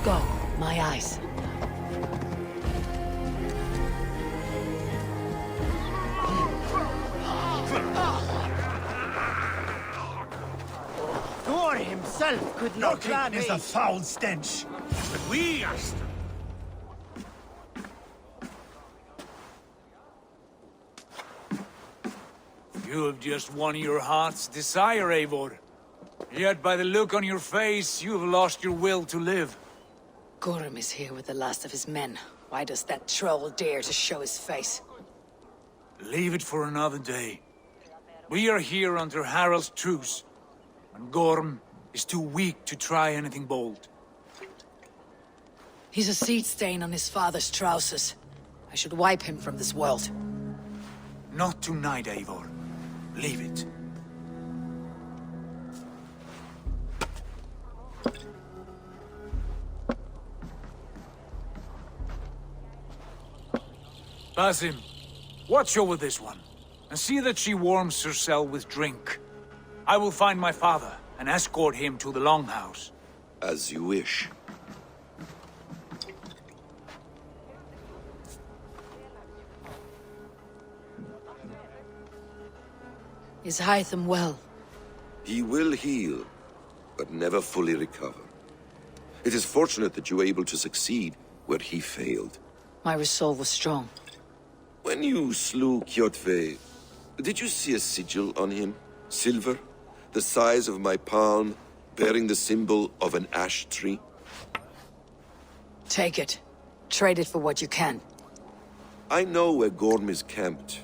Go, my eyes. Thor himself could not plan Is a foul stench. But we are You have just won your heart's desire, Eivor. Yet by the look on your face, you have lost your will to live. Gorm is here with the last of his men. Why does that troll dare to show his face? Leave it for another day. We are here under Harald's truce, and Gorm is too weak to try anything bold. He's a seed stain on his father's trousers. I should wipe him from this world. Not tonight, Eivor. Leave it. Basim, watch over this one, and see that she warms herself with drink. I will find my father and escort him to the Longhouse. As you wish. Is Hytham well? He will heal, but never fully recover. It is fortunate that you were able to succeed where he failed. My resolve was strong. When you slew Kjotve, did you see a sigil on him? Silver? The size of my palm, bearing the symbol of an ash tree? Take it. Trade it for what you can. I know where Gorm is camped.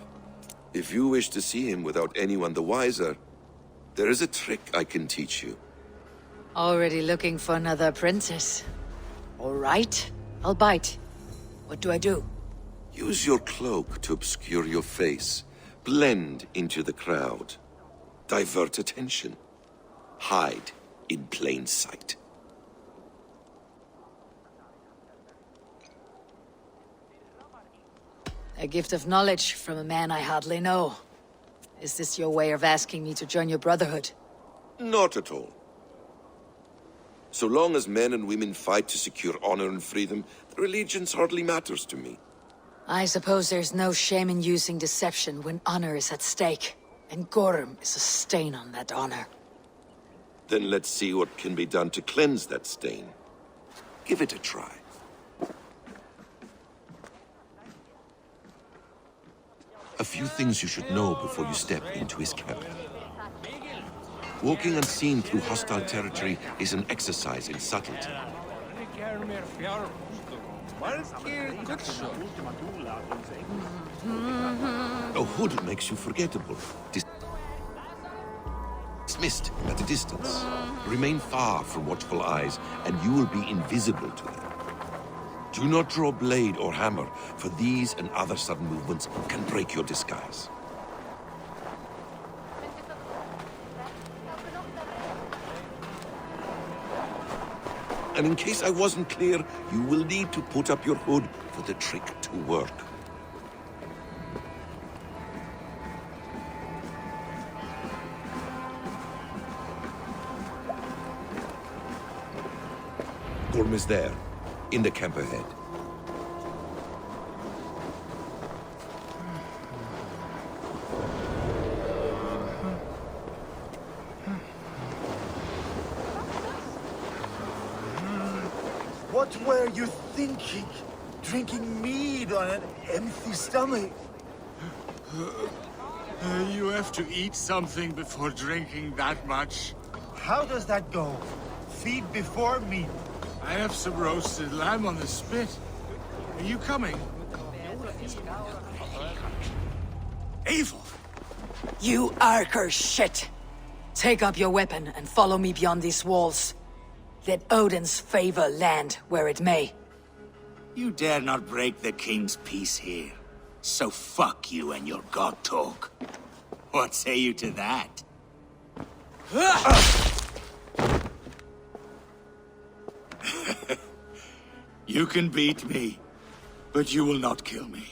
If you wish to see him without anyone the wiser, there is a trick I can teach you. Already looking for another princess. All right, I'll bite. What do I do? Use your cloak to obscure your face. Blend into the crowd. Divert attention. Hide in plain sight. A gift of knowledge from a man I hardly know. Is this your way of asking me to join your brotherhood? Not at all. So long as men and women fight to secure honor and freedom, their allegiance hardly matters to me. I suppose there's no shame in using deception when honor is at stake. And Gorm is a stain on that honor. Then let's see what can be done to cleanse that stain. Give it a try. A few things you should know before you step into his camp. Walking unseen through hostile territory is an exercise in subtlety. A hood makes you forgettable. Dismissed at a distance. Remain far from watchful eyes, and you will be invisible to them. Do not draw blade or hammer, for these and other sudden movements can break your disguise. And in case I wasn't clear, you will need to put up your hood for the trick to work. Gorm is there, in the camp ahead. What were you thinking? Drinking mead on an empty stomach? You have to eat something before drinking that much. How does that go? Feed before meat. I have some roasted lamb on the spit. Are you coming? Eivor! You Arker shit! Take up your weapon and follow me beyond these walls. Let Odin's favor land where it may. You dare not break the king's peace here. So fuck you and your god talk. What say you to that? You can beat me, but you will not kill me.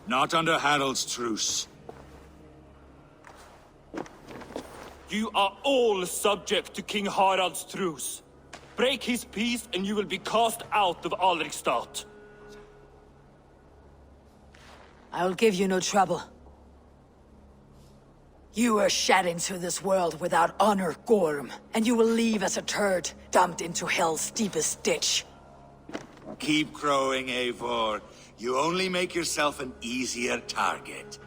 Not under Harald's truce. You are all subject to King Harald's truce. Break his peace and you will be cast out of Alrikstad. I will give you no trouble. You were shed into this world without honor, Gorm, and you will leave as a turd, dumped into hell's deepest ditch. Keep crowing, Eivor. You only make yourself an easier target.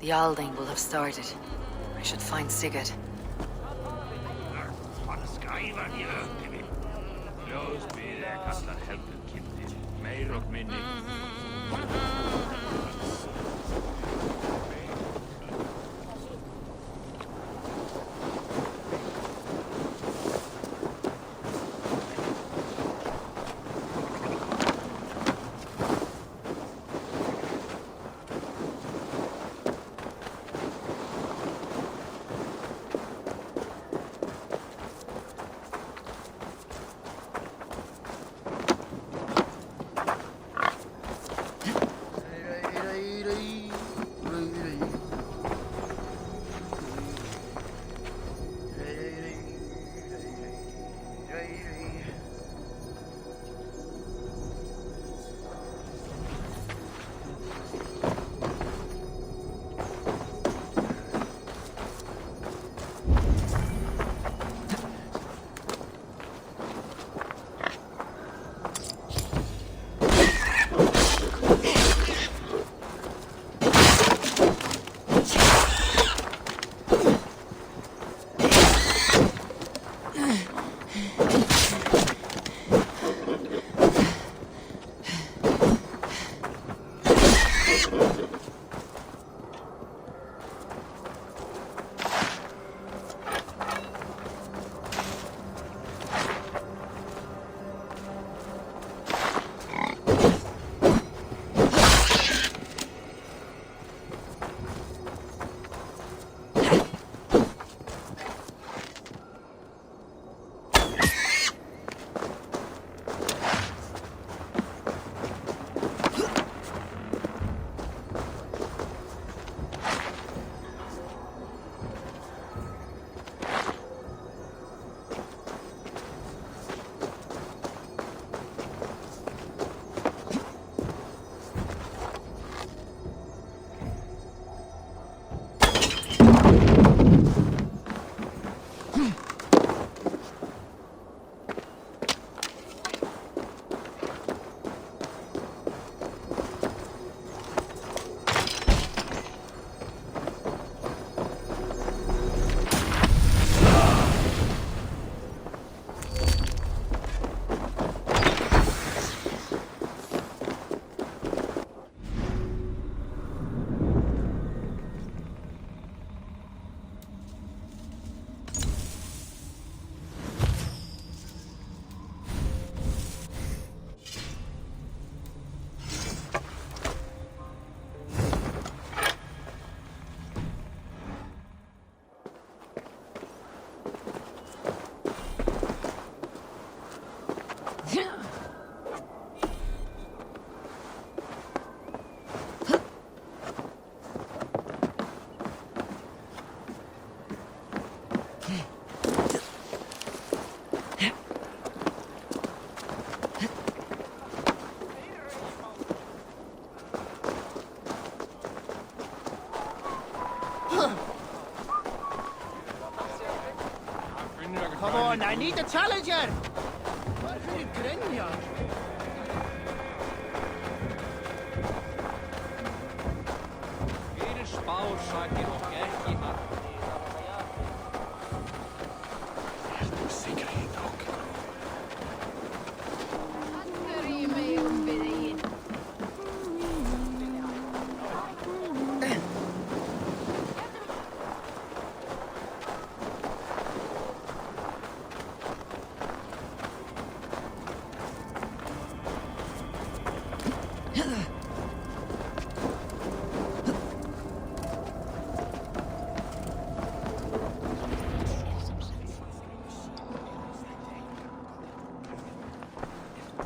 The Alding will have started. I should find Sigurd. Come on, I need a challenger! Varför gränjar? Fyrir spársakir og ekki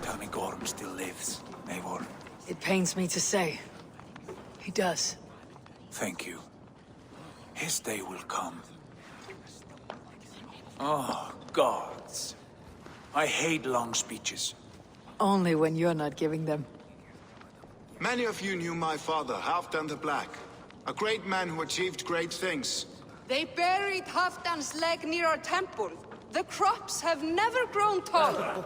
Tell me Gorm still lives, Eivor. It pains me to say. He does. Thank you. His day will come. Oh, gods. I hate long speeches. Only when you're not giving them. Many of you knew my father, Halfdan the Black. A great man who achieved great things. They buried Halfdan's leg near our temple. The crops have never grown tall.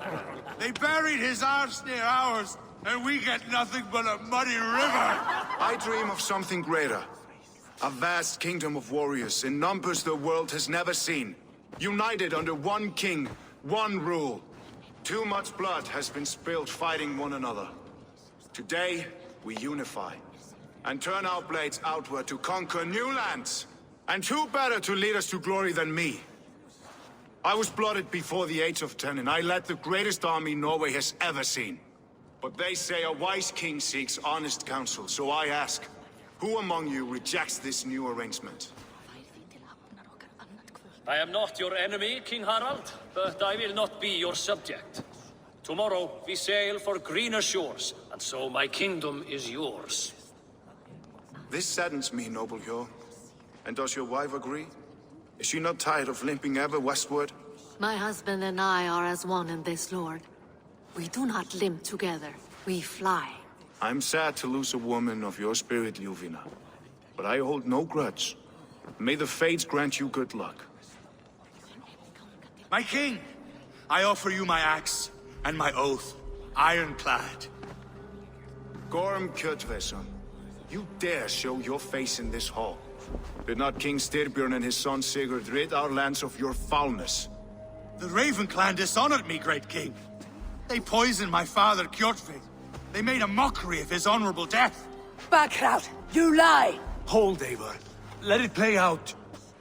They buried his arse near ours, and we get nothing but a muddy river. I dream of something greater. A vast kingdom of warriors in numbers the world has never seen. United under one king, one rule. Too much blood has been spilled fighting one another. Today, we unify. And turn our blades outward to conquer new lands. And who better to lead us to glory than me? I was blooded before the age of 10, and I led the greatest army Norway has ever seen. But they say a wise king seeks honest counsel, so I ask, who among you rejects this new arrangement? I am not your enemy, King Harald, but I will not be your subject. Tomorrow we sail for greener shores, and so my kingdom is yours. This saddens me, noble Hjor. And does your wife agree? Is she not tired of limping ever westward? My husband and I are as one in this, Lord. We do not limp together, we fly. I'm sad to lose a woman of your spirit, Ljuvina. But I hold no grudge. May the fates grant you good luck. My king, I offer you my axe and my oath, ironclad. Gorm Kjotveson, you dare show your face in this hall. Did not King Styrbjörn and his son Sigurd rid our lands of your foulness? The Raven clan dishonored me, great king. They poisoned my father, Kjotve. They made a mockery of his honorable death. Backrout! You lie! Hold, Eivor. Let it play out.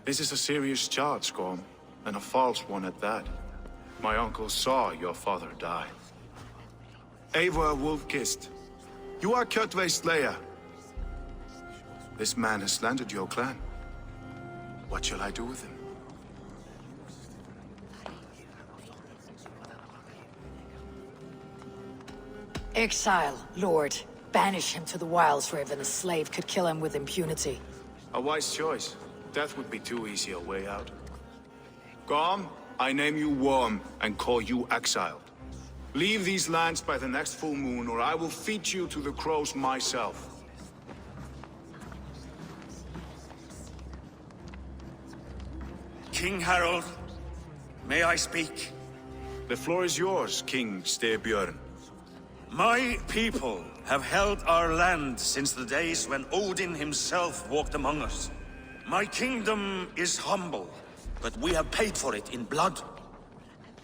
This is a serious charge, Gorm, and a false one at that. My uncle saw your father die. Eivor Wolf-Kissed, you are Kjotve's slayer. This man has slandered your clan. What shall I do with him? Exile, Lord. Banish him to the wilds where even a slave could kill him with impunity. A wise choice. Death would be too easy a way out. Gorm, I name you Worm and call you exiled. Leave these lands by the next full moon, or I will feed you to the crows myself. King Harald, may I speak? The floor is yours, King Styrbjörn. My people have held our land since the days when Odin himself walked among us. My kingdom is humble, but we have paid for it in blood.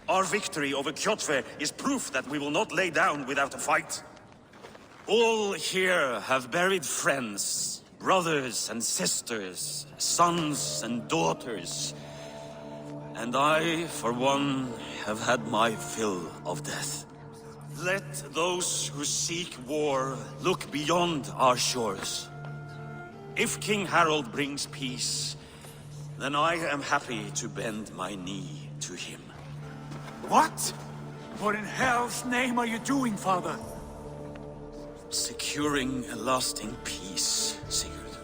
Our victory over Kjotve is proof that we will not lay down without a fight. All here have buried friends, brothers and sisters, sons and daughters. And I, for one, have had my fill of death. Let those who seek war look beyond our shores. If King Harald brings peace, then I am happy to bend my knee to him. What? What in hell's name are you doing, father? Securing a lasting peace, Sigurd.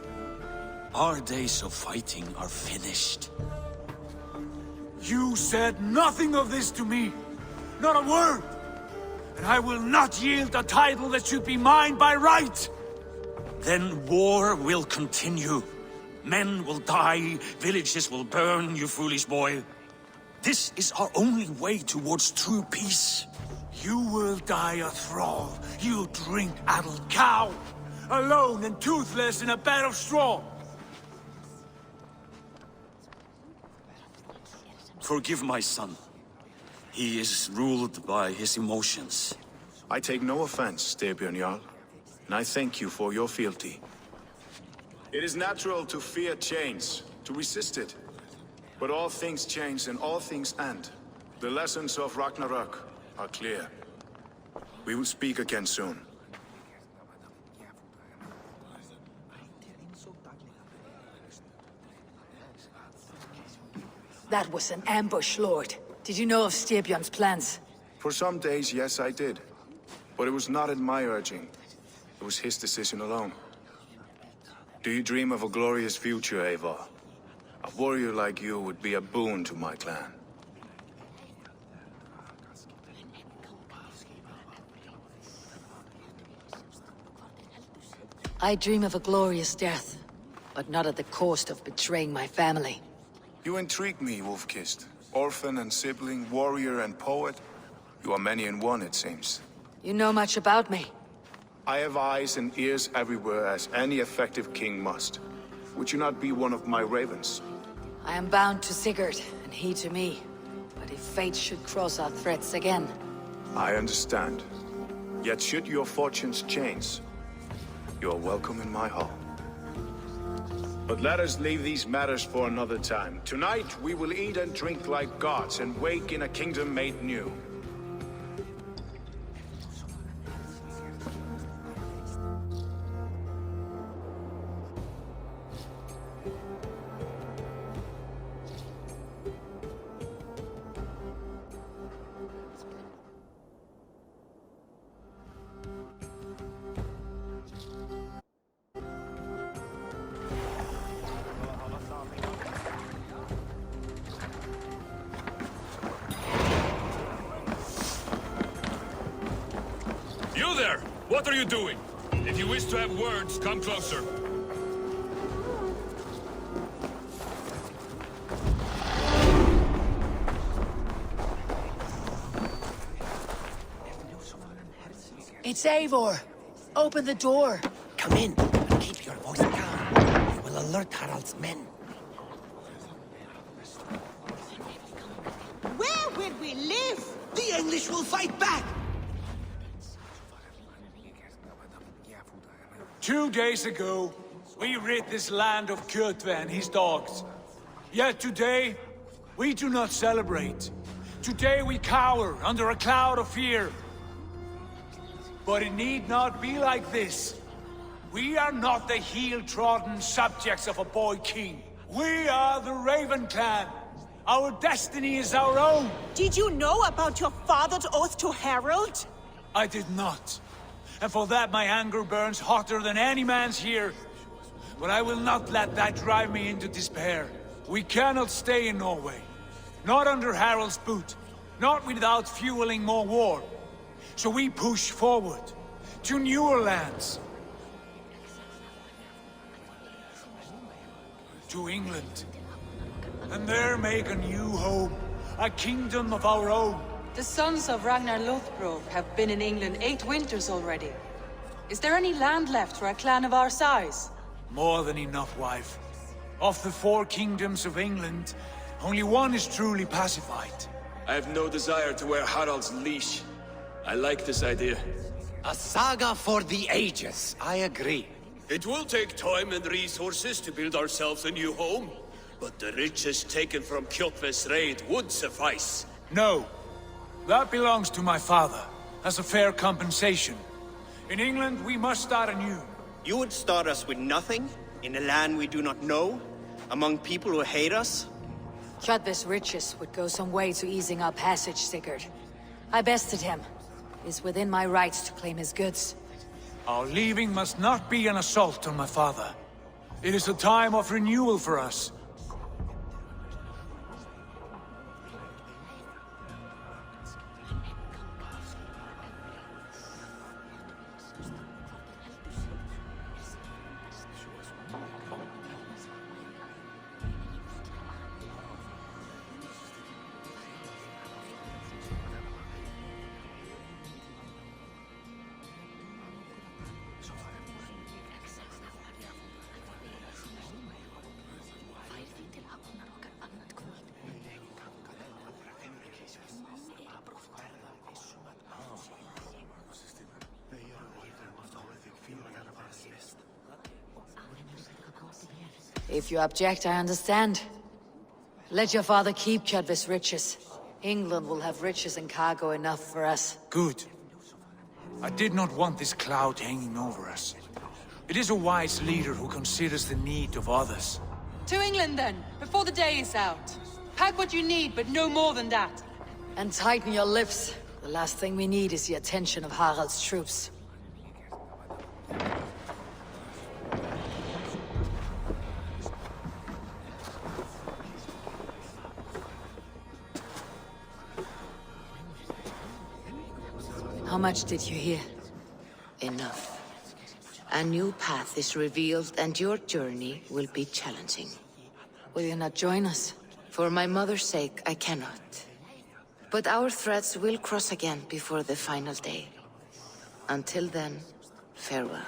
Our days of fighting are finished. You said nothing of this to me. Not a word. And I will not yield a title that should be mine by right. Then war will continue. Men will die, villages will burn, you foolish boy. This is our only way towards true peace. You will die a thrall. You drink-addled cow. Alone and toothless in a bed of straw. Forgive my son. He is ruled by his emotions. I take no offense, Styrbjörn Jarl, and I thank you for your fealty. It is natural to fear change, to resist it. But all things change and all things end. The lessons of Ragnarok are clear. We will speak again soon. That was an ambush, Lord. Did you know of Styrbjörn's plans? For some days, yes, I did. But it was not at my urging. It was his decision alone. Do you dream of a glorious future, Eivor? A warrior like you would be a boon to my clan. I dream of a glorious death, but not at the cost of betraying my family. You intrigue me, Wolf-Kissed. Orphan and sibling, warrior and poet. You are many in one, it seems. You know much about me. I have eyes and ears everywhere, as any effective king must. Would you not be one of my ravens? I am bound to Sigurd, and he to me. But if fate should cross our threads again... I understand. Yet should your fortunes change, you are welcome in my hall. But let us leave these matters for another time. Tonight, we will eat and drink like gods and wake in a kingdom made new. You there! What are you doing? If you wish to have words, come closer. It's Eivor! Open the door! Come in, but keep your voice down. You will alert Harald's men. Where will we live? The English will fight back! 2 days ago, we rid this land of Kjotve and his dogs. Yet today, we do not celebrate. Today we cower under a cloud of fear. But it need not be like this. We are not the heel-trodden subjects of a boy king. We are the Raven clan. Our destiny is our own. Did you know about your father's oath to Harald? I did not. And for that my anger burns hotter than any man's here. But I will not let that drive me into despair. We cannot stay in Norway. Not under Harald's boot. Not without fueling more war. So we push forward. To newer lands. To England. And there make a new home. A kingdom of our own. The sons of Ragnar Lothbrok have been in England 8 winters already. Is there any land left for a clan of our size? More than enough, wife. Of the 4 kingdoms of England, only one is truly pacified. I have no desire to wear Harald's leash. I like this idea. A saga for the ages, I agree. It will take time and resources to build ourselves a new home, but the riches taken from Kjotve's raid would suffice. No. That belongs to my father, as a fair compensation. In England, we must start anew. You would start us with nothing? In a land we do not know? Among people who hate us? Kjotve's riches would go some way to easing our passage, Sigurd. I bested him. It is within my rights to claim his goods. Our leaving must not be an assault on my father. It is a time of renewal for us. If you object, I understand. Let your father keep Kjotve's riches. England will have riches and cargo enough for us. Good. I did not want this cloud hanging over us. It is a wise leader who considers the need of others. To England, then, before the day is out. Pack what you need, but no more than that. And tighten your lips. The last thing we need is the attention of Harald's troops. How much did you hear? Enough. A new path is revealed and your journey will be challenging. Will you not join us? For my mother's sake, I cannot. But our threads will cross again before the final day. Until then, farewell.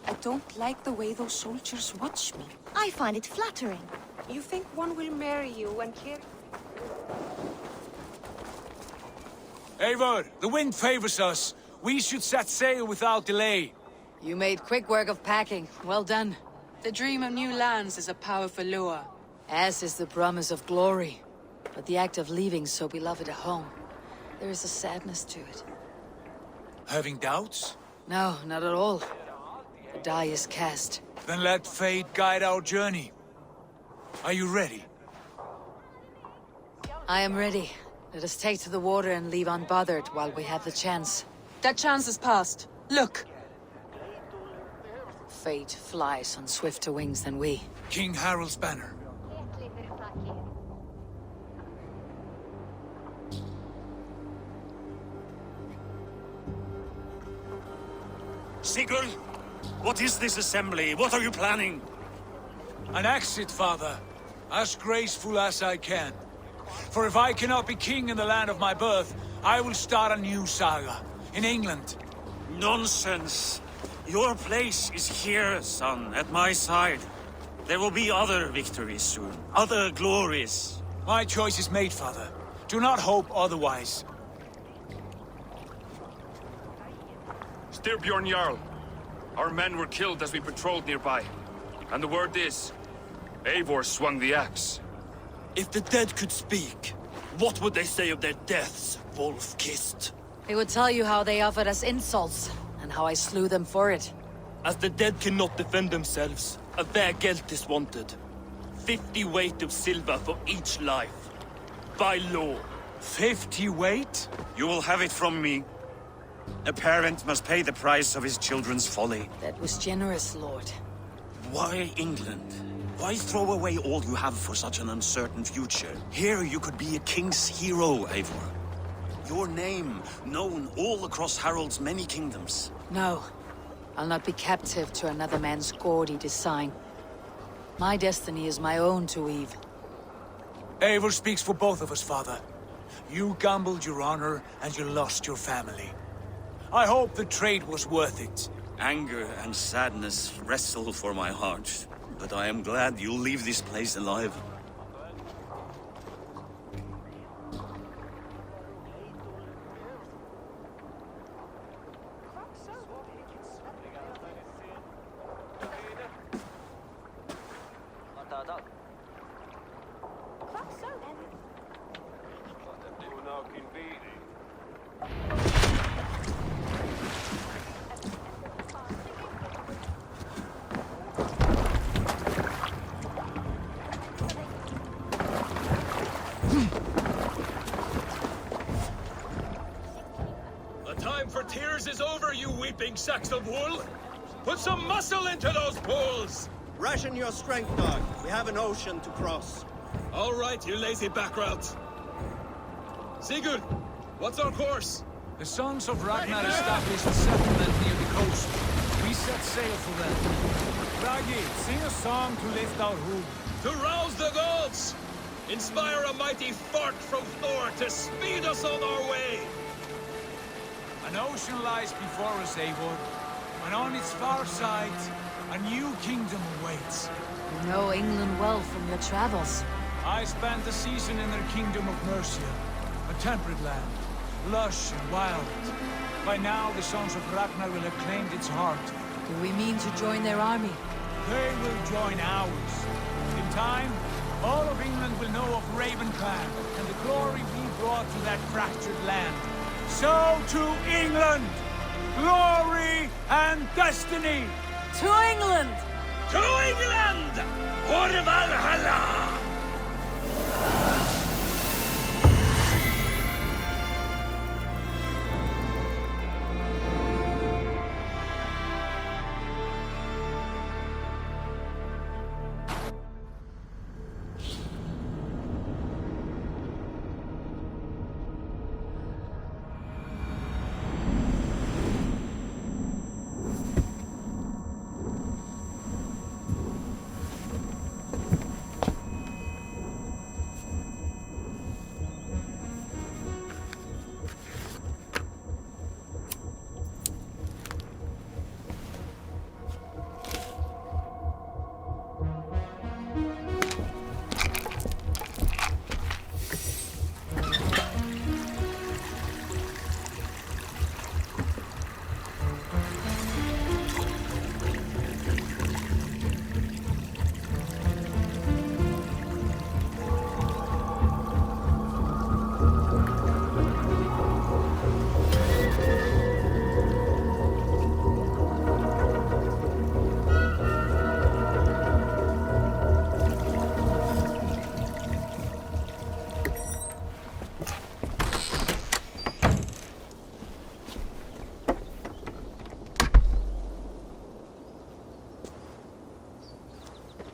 I don't like the way those soldiers watch me. I find it flattering. You think one will marry you and care? Eivor, the wind favors us. We should set sail without delay. You made quick work of packing. Well done. The dream of new lands is a powerful lure. As is the promise of glory. But the act of leaving so beloved a home, there is a sadness to it. Having doubts? No, not at all. The die is cast. Then let fate guide our journey. Are you ready? I am ready. Let us take to the water and leave unbothered while we have the chance. That chance is past. Look! Fate flies on swifter wings than we. King Harald's banner. Sigurd, what is this assembly? What are you planning? An exit, father. As graceful as I can. For if I cannot be king in the land of my birth, I will start a new saga. In England. Nonsense. Your place is here, son, at my side. There will be other victories soon. Other glories. My choice is made, father. Do not hope otherwise. Styrbjorn Jarl. Our men were killed as we patrolled nearby. And the word is, Eivor swung the axe. If the dead could speak, what would they say of their deaths, wolf-kissed? They would tell you how they offered us insults, and how I slew them for it. As the dead cannot defend themselves, a vergelt is wanted. 50 weight of silver for each life. By law. 50 weight? You will have it from me. A parent must pay the price of his children's folly. That was generous, Lord. Why England? Why throw away all you have for such an uncertain future? Here you could be a king's hero, Eivor. Your name known all across Harald's many kingdoms. No. I'll not be captive to another man's gaudy design. My destiny is my own to weave. Eivor speaks for both of us, father. You gambled your honor, and you lost your family. I hope the trade was worth it. Anger and sadness wrestle for my heart, but I am glad you'll leave this place alive. Tears is over, you weeping sacks of wool! Put some muscle into those pulls! Ration your strength, dog. We have an ocean to cross. All right, you lazy backrout. Sigurd, what's our course? The Sons of Ragnar established a settlement near the coast. We set sail for them. Ragi, sing a song to lift our home. To rouse the gods! Inspire a mighty fart from Thor to speed us on our way! An ocean lies before us, Eivor, and on its far side, a new kingdom awaits. You know England well from your travels. I spent a season in their kingdom of Mercia, a temperate land, lush and wild. By now, the Sons of Ragnar will have claimed its heart. Do we mean to join their army? They will join ours. In time, all of England will know of Raven Clan and the glory we brought to that fractured land. So to England! Glory and destiny! To England! To England! For Valhalla!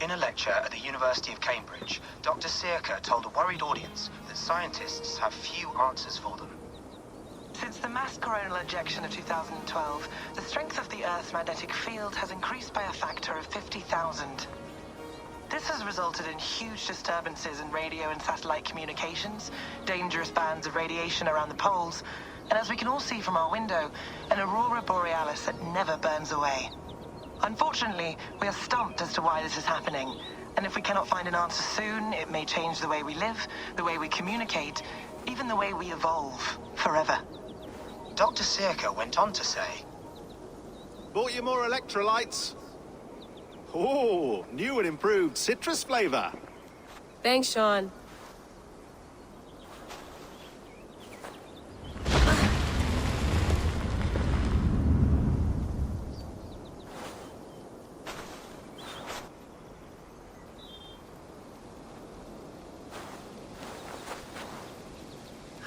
In a lecture at the University of Cambridge, Dr. Searca told a worried audience that scientists have few answers for them. Since the mass coronal ejection of 2012, the strength of the Earth's magnetic field has increased by a factor of 50,000. This has resulted in huge disturbances in radio and satellite communications, dangerous bands of radiation around the poles, and as we can all see from our window, an aurora borealis that never burns away. Unfortunately, we are stumped as to why this is happening, and if we cannot find an answer soon, it may change the way we live, the way we communicate, even the way we evolve, forever. Dr. Searca went on to say, Bought you more electrolytes? Oh, new and improved citrus flavor. Thanks, Sean.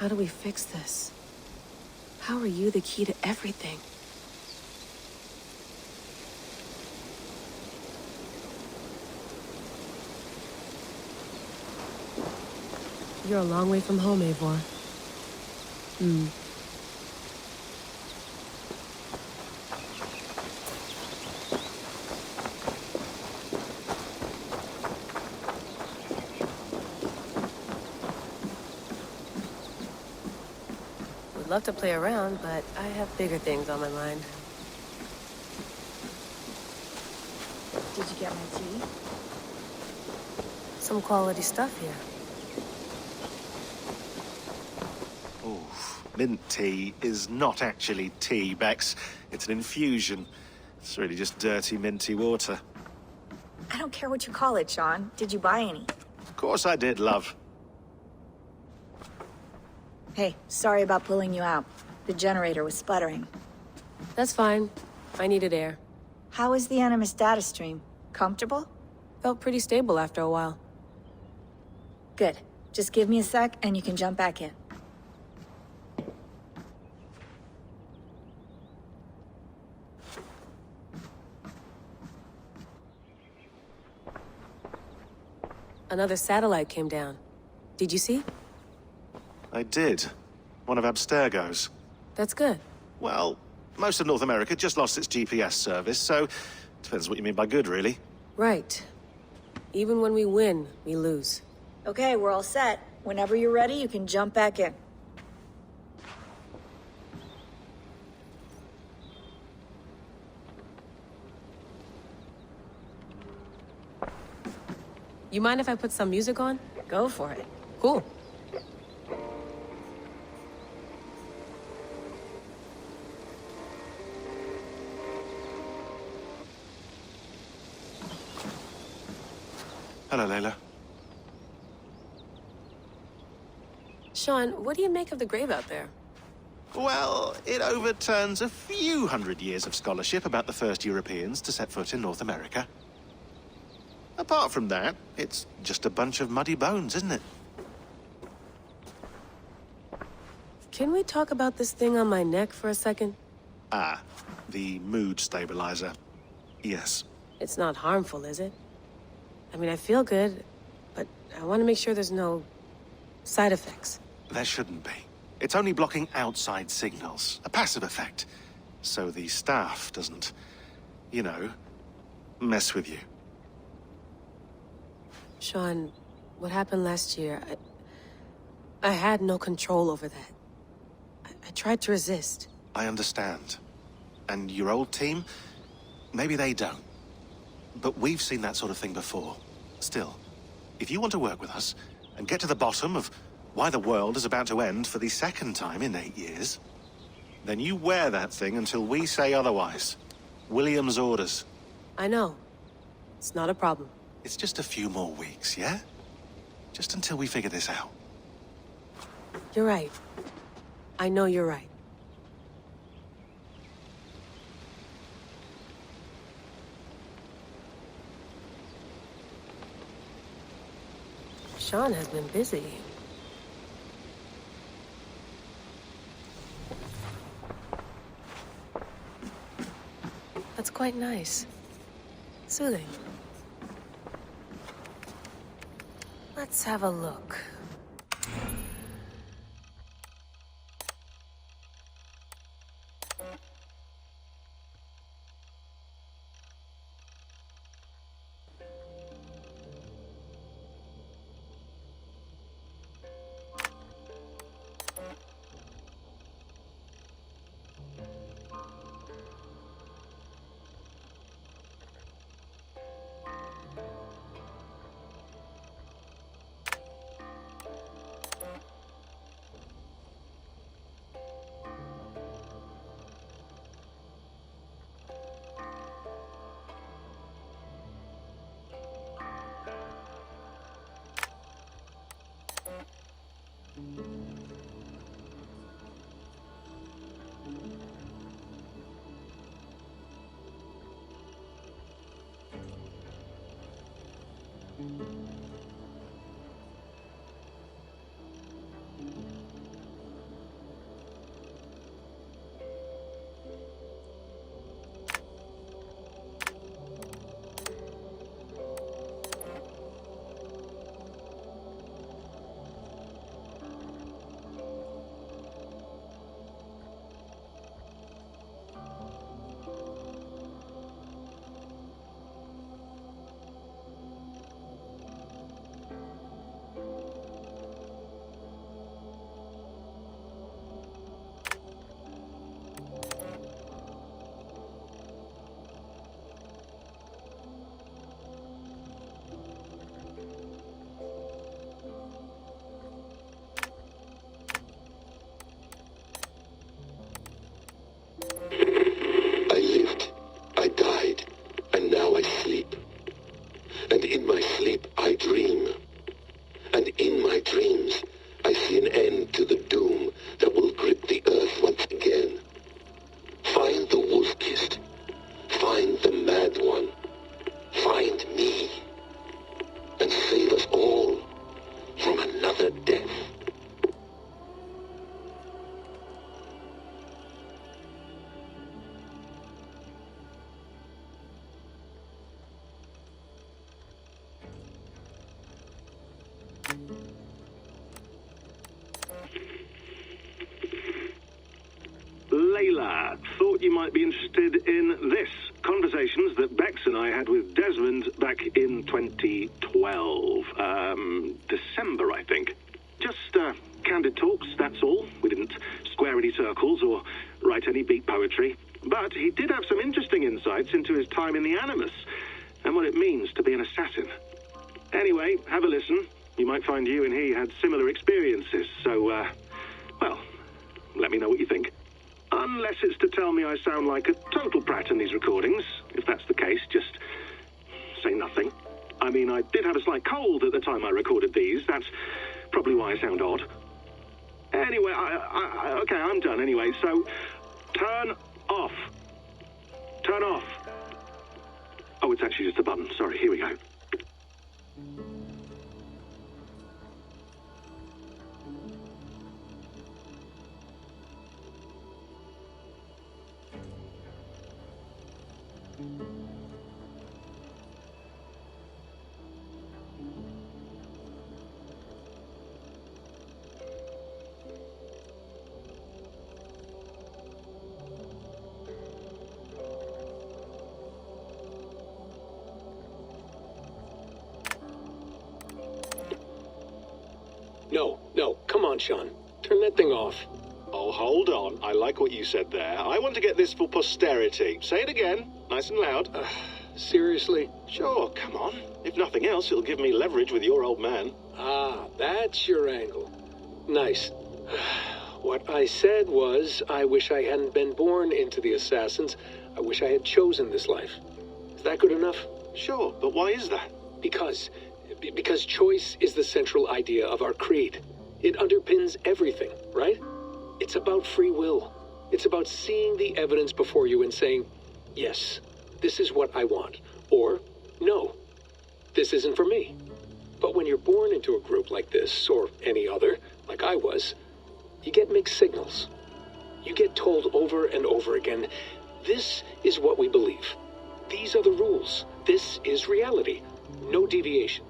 How do we fix this? How are you the key to everything? You're a long way from home, Eivor. Would love to play around, but I have bigger things on my mind. Did you get my tea? Some quality stuff here. Mint tea is not actually tea, Bex. It's an infusion. It's really just dirty, minty water. I don't care what you call it, Sean. Did you buy any? Of course I did, love. Hey, sorry about pulling you out. The generator was sputtering. That's fine. I needed air. How was the Animus data stream? Comfortable? Felt pretty stable after a while. Good. Just give me a sec and you can jump back in. Another satellite came down. Did you see? I did. One of Abstergo's. That's good. Well, most of North America just lost its GPS service, so depends what you mean by good, really. Right. Even when we win, we lose. Okay, we're all set. Whenever you're ready, you can jump back in. You mind if I put some music on? Go for it. Cool. Hello, Layla. Sean, what do you make of the grave out there? Well, it overturns a few hundred years of scholarship about the first Europeans to set foot in North America. Apart from that, it's just a bunch of muddy bones, isn't it? Can we talk about this thing on my neck for a second? Ah, the mood stabilizer. Yes. It's not harmful, is it? I mean, I feel good, but I want to make sure there's no side effects. There shouldn't be. It's only blocking outside signals, a passive effect. So the staff doesn't, you know, mess with you. Sean, what happened last year, I had no control over that. I tried to resist. I understand. And your old team, maybe they don't. But we've seen that sort of thing before. Still, if you want to work with us and get to the bottom of why the world is about to end for the second time in 8 years, then you wear that thing until we say otherwise. William's orders. I know. It's not a problem. It's just a few more weeks, yeah? Just until we figure this out. You're right. I know you're right. Sean has been busy. That's quite nice. Soothing. Let's have a look. And in my sleep, I dream. And in my dreams, I see an end to the doom that will grip the earth once again. Find the wolf-kissed. Find the mad one. Find me. And save us all from another death. Layla, thought you might be interested in this. Conversations that Bex and I had with Desmond back in 2012. December, I think. Just candid talks, that's all. We didn't square any circles or write any beat poetry. But he did have some interesting insights into his time in the Animus and what it means to be an assassin. Anyway, have a listen. You might find you and he had similar experiences, so, well, let me know what you think. Unless it's to tell me I sound like a total prat in these recordings. If that's the case, just say nothing. I mean, I did have a slight cold at the time I recorded these. That's probably why I sound odd. Anyway, okay, I'm done anyway, so turn off. Turn off. Oh, it's actually just a button. Sorry, here we go. No, come on, Sean. Turn that thing off. Oh, hold on. I like what you said there. I want to get this for posterity. Say it again, nice and loud. Seriously? Sure, come on. If nothing else, it'll give me leverage with your old man. Ah, that's your angle. Nice. What I said was, I wish I hadn't been born into the Assassins. I wish I had chosen this life. Is that good enough? Sure, but why is that? Because choice is the central idea of our creed. It underpins everything, right? It's about free will. It's about seeing the evidence before you and saying, yes, this is what I want. Or, no, this isn't for me. But when you're born into a group like this, or any other, like I was, you get mixed signals. You get told over and over again, this is what we believe. These are the rules. This is reality. No deviation.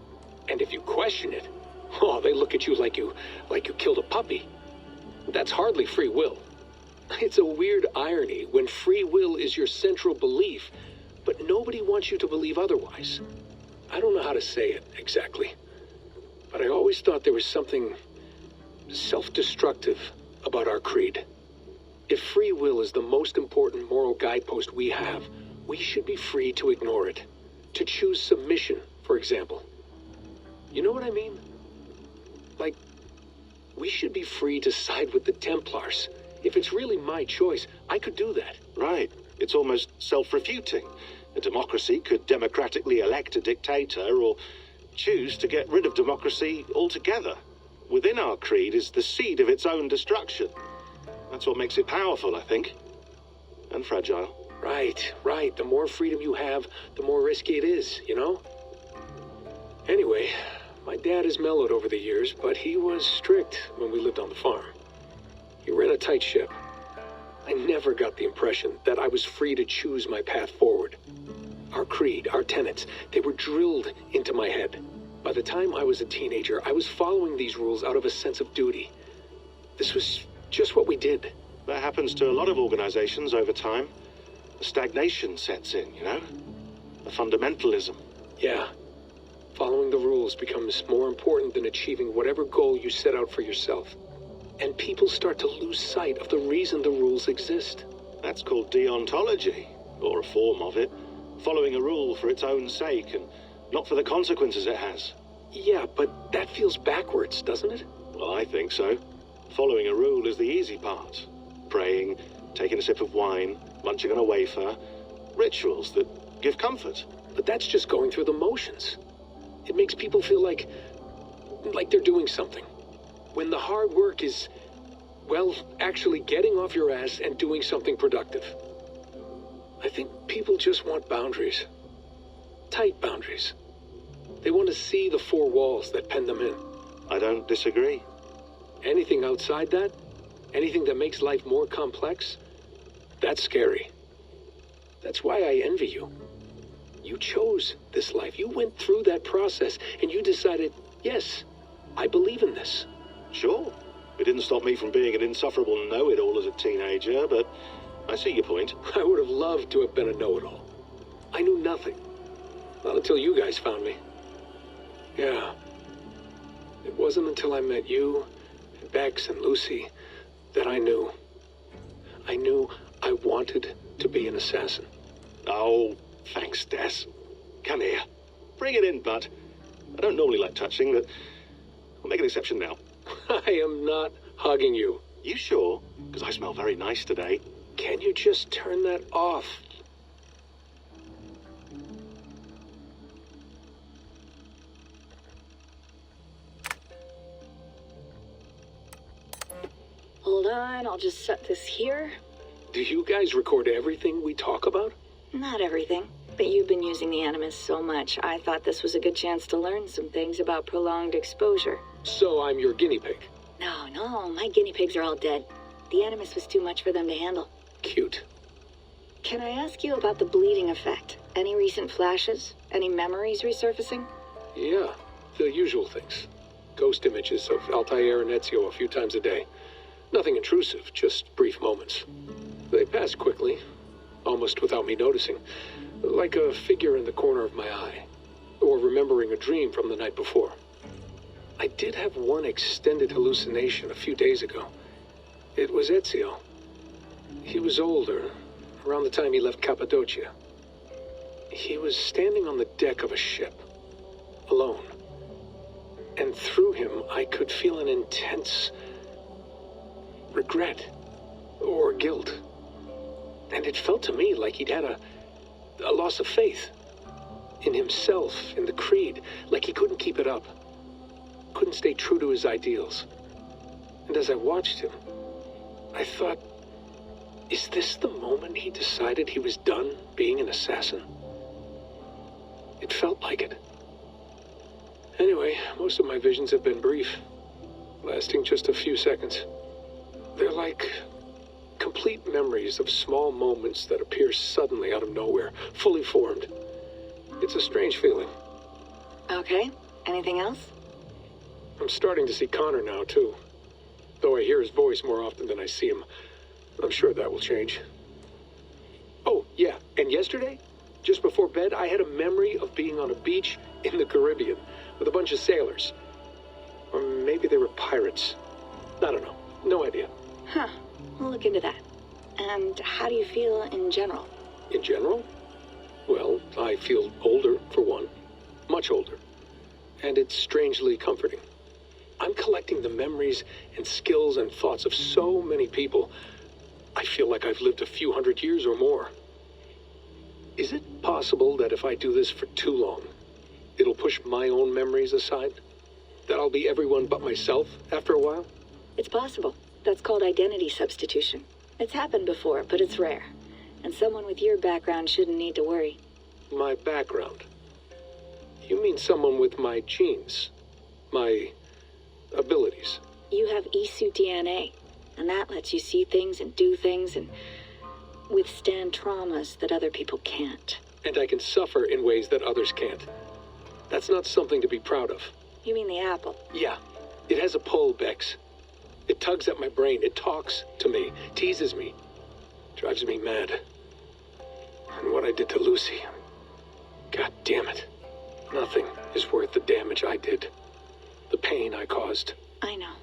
And if you question it, oh, they look at you like you killed a puppy. That's hardly free will. It's a weird irony when free will is your central belief, but nobody wants you to believe otherwise. I don't know how to say it exactly, but I always thought there was something self-destructive about our creed. If free will is the most important moral guidepost we have, we should be free to ignore it. To choose submission, for example. You know what I mean? Like, we should be free to side with the Templars. If it's really my choice, I could do that. Right. It's almost self-refuting. A democracy could democratically elect a dictator or choose to get rid of democracy altogether. Within our creed is the seed of its own destruction. That's what makes it powerful, I think. And fragile. Right. The more freedom you have, the more risky it is, you know? Anyway, my dad has mellowed over the years, but he was strict when we lived on the farm. He ran a tight ship. I never got the impression that I was free to choose my path forward. Our creed, our tenets, they were drilled into my head. By the time I was a teenager, I was following these rules out of a sense of duty. This was just what we did. That happens to a lot of organizations over time. A stagnation sets in, you know? A fundamentalism. Yeah. Following the rules becomes more important than achieving whatever goal you set out for yourself. And people start to lose sight of the reason the rules exist. That's called deontology, or a form of it. Following a rule for its own sake, and not for the consequences it has. Yeah, but that feels backwards, doesn't it? Well, I think so. Following a rule is the easy part. Praying, taking a sip of wine, munching on a wafer. Rituals that give comfort. But that's just going through the motions. It makes people feel like they're doing something. When the hard work is, well, actually getting off your ass and doing something productive. I think people just want boundaries. Tight boundaries. They want to see the four walls that pen them in. I don't disagree. Anything outside that, anything that makes life more complex, that's scary. That's why I envy you. You chose this life. You went through that process and you decided, yes, I believe in this. Sure. It didn't stop me from being an insufferable know-it-all as a teenager, but I see your point. I would have loved to have been a know-it-all. I knew nothing. Not until you guys found me. Yeah. It wasn't until I met you, and Bex, and Lucy, that I knew. I knew I wanted to be an assassin. Oh, thanks, Des. Come here. Bring it in, bud. I don't normally like touching, but I'll make an exception now. I am not hugging you. You sure? Because I smell very nice today. Can you just turn that off? Hold on, I'll just set this here. Do you guys record everything we talk about? Not everything, but you've been using the Animus so much, I thought this was a good chance to learn some things about prolonged exposure. So I'm your guinea pig. No, my guinea pigs are all dead. The Animus was too much for them to handle. Cute. Can I ask you about the bleeding effect? Any recent flashes? Any memories resurfacing? Yeah, the usual things. Ghost images of Altair and Ezio a few times a day. Nothing intrusive, just brief moments. They pass quickly, almost without me noticing. Like a figure in the corner of my eye. Or remembering a dream from the night before. I did have one extended hallucination a few days ago. It was Ezio. He was older, around the time he left Cappadocia. He was standing on the deck of a ship, alone. And through him, I could feel an intense regret or guilt. And it felt to me like he'd had a loss of faith in himself, in the creed, like he couldn't keep it up. Couldn't stay true to his ideals. And as I watched him, I thought, is this the moment he decided he was done being an assassin? It felt like it. Anyway, most of my visions have been brief, lasting just a few seconds. They're like complete memories of small moments that appear suddenly out of nowhere, fully formed. It's a strange feeling. Okay, anything else? I'm starting to see Connor now, too. Though I hear his voice more often than I see him. I'm sure that will change. Oh, yeah, and yesterday, just before bed, I had a memory of being on a beach in the Caribbean with a bunch of sailors. Or maybe they were pirates. I don't know. No idea. Huh. We'll look into that. And how do you feel in general? In general? Well, I feel older, for one. Much older. And it's strangely comforting. I'm collecting the memories and skills and thoughts of so many people. I feel like I've lived a few hundred years or more. Is it possible that if I do this for too long, it'll push my own memories aside? That I'll be everyone but myself after a while? It's possible. That's called identity substitution. It's happened before, but it's rare. And someone with your background shouldn't need to worry. My background? You mean someone with my genes? My abilities? You have Isu DNA, and that lets you see things and do things and withstand traumas that other people can't. And I can suffer in ways that others can't. That's not something to be proud of. You mean the apple? Yeah. It has a pull, Bex. It tugs at my brain. It talks to me. Teases me. Drives me mad. And what I did to Lucy... God damn it. Nothing is worth the damage I did. The pain I caused. I know.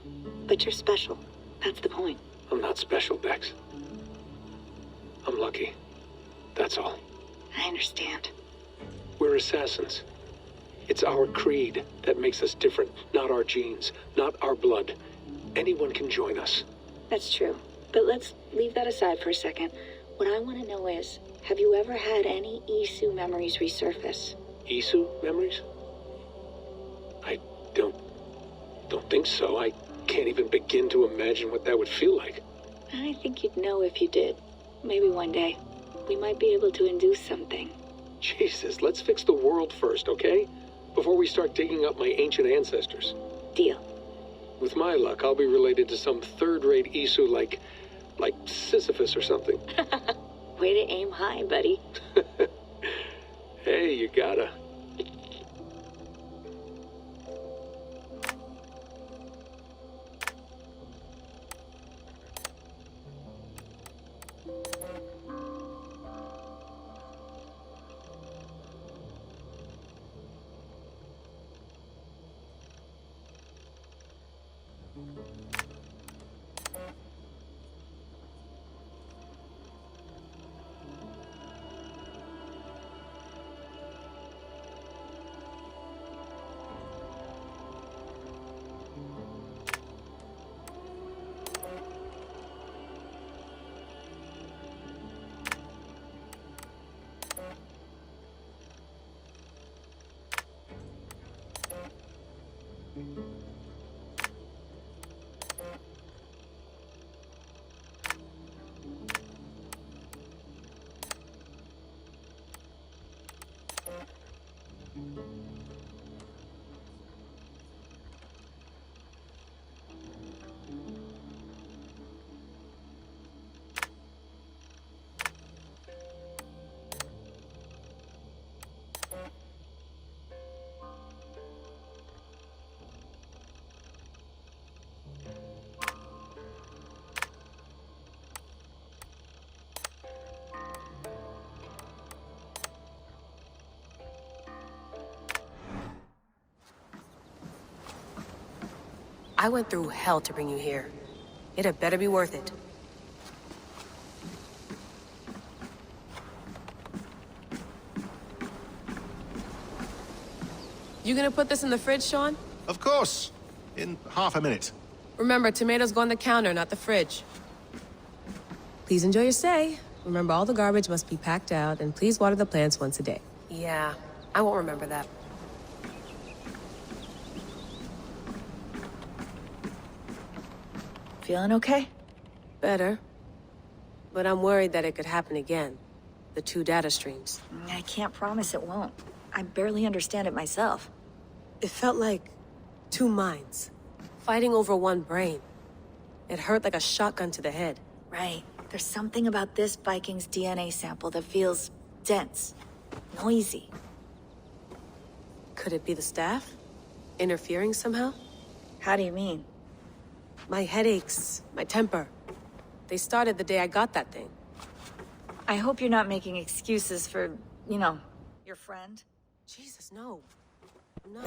But you're special. That's the point. I'm not special, Bex. I'm lucky. That's all. I understand. We're assassins. It's our creed that makes us different, not our genes, not our blood. Anyone can join us. That's true. But let's leave that aside for a second. What I want to know is, have you ever had any Isu memories resurface? Isu memories? think so. I can't even begin to imagine what that would feel like. I think you'd know if you did. Maybe one day, we might be able to induce something. Jesus, let's fix the world first, okay? Before we start digging up my ancient ancestors. Deal. With my luck, I'll be related to some third-rate Isu like Sisyphus or something. Way to aim high, buddy. Hey, you gotta. I went through hell to bring you here. It had better be worth it. You gonna put this in the fridge, Sean? Of course. In half a minute. Remember, tomatoes go on the counter, not the fridge. Please enjoy your stay. Remember, all the garbage must be packed out, and please water the plants once a day. Yeah, I won't remember that. Feeling okay? Better. But I'm worried that it could happen again. The two data streams. I can't promise it won't. I barely understand it myself. It felt like two minds, fighting over one brain. It hurt like a shotgun to the head. Right. There's something about this Viking's DNA sample that feels dense, noisy. Could it be the staff? Interfering somehow? How do you mean? My headaches, my temper. They started the day I got that thing. I hope you're not making excuses for, you know, your friend. Jesus, no. No.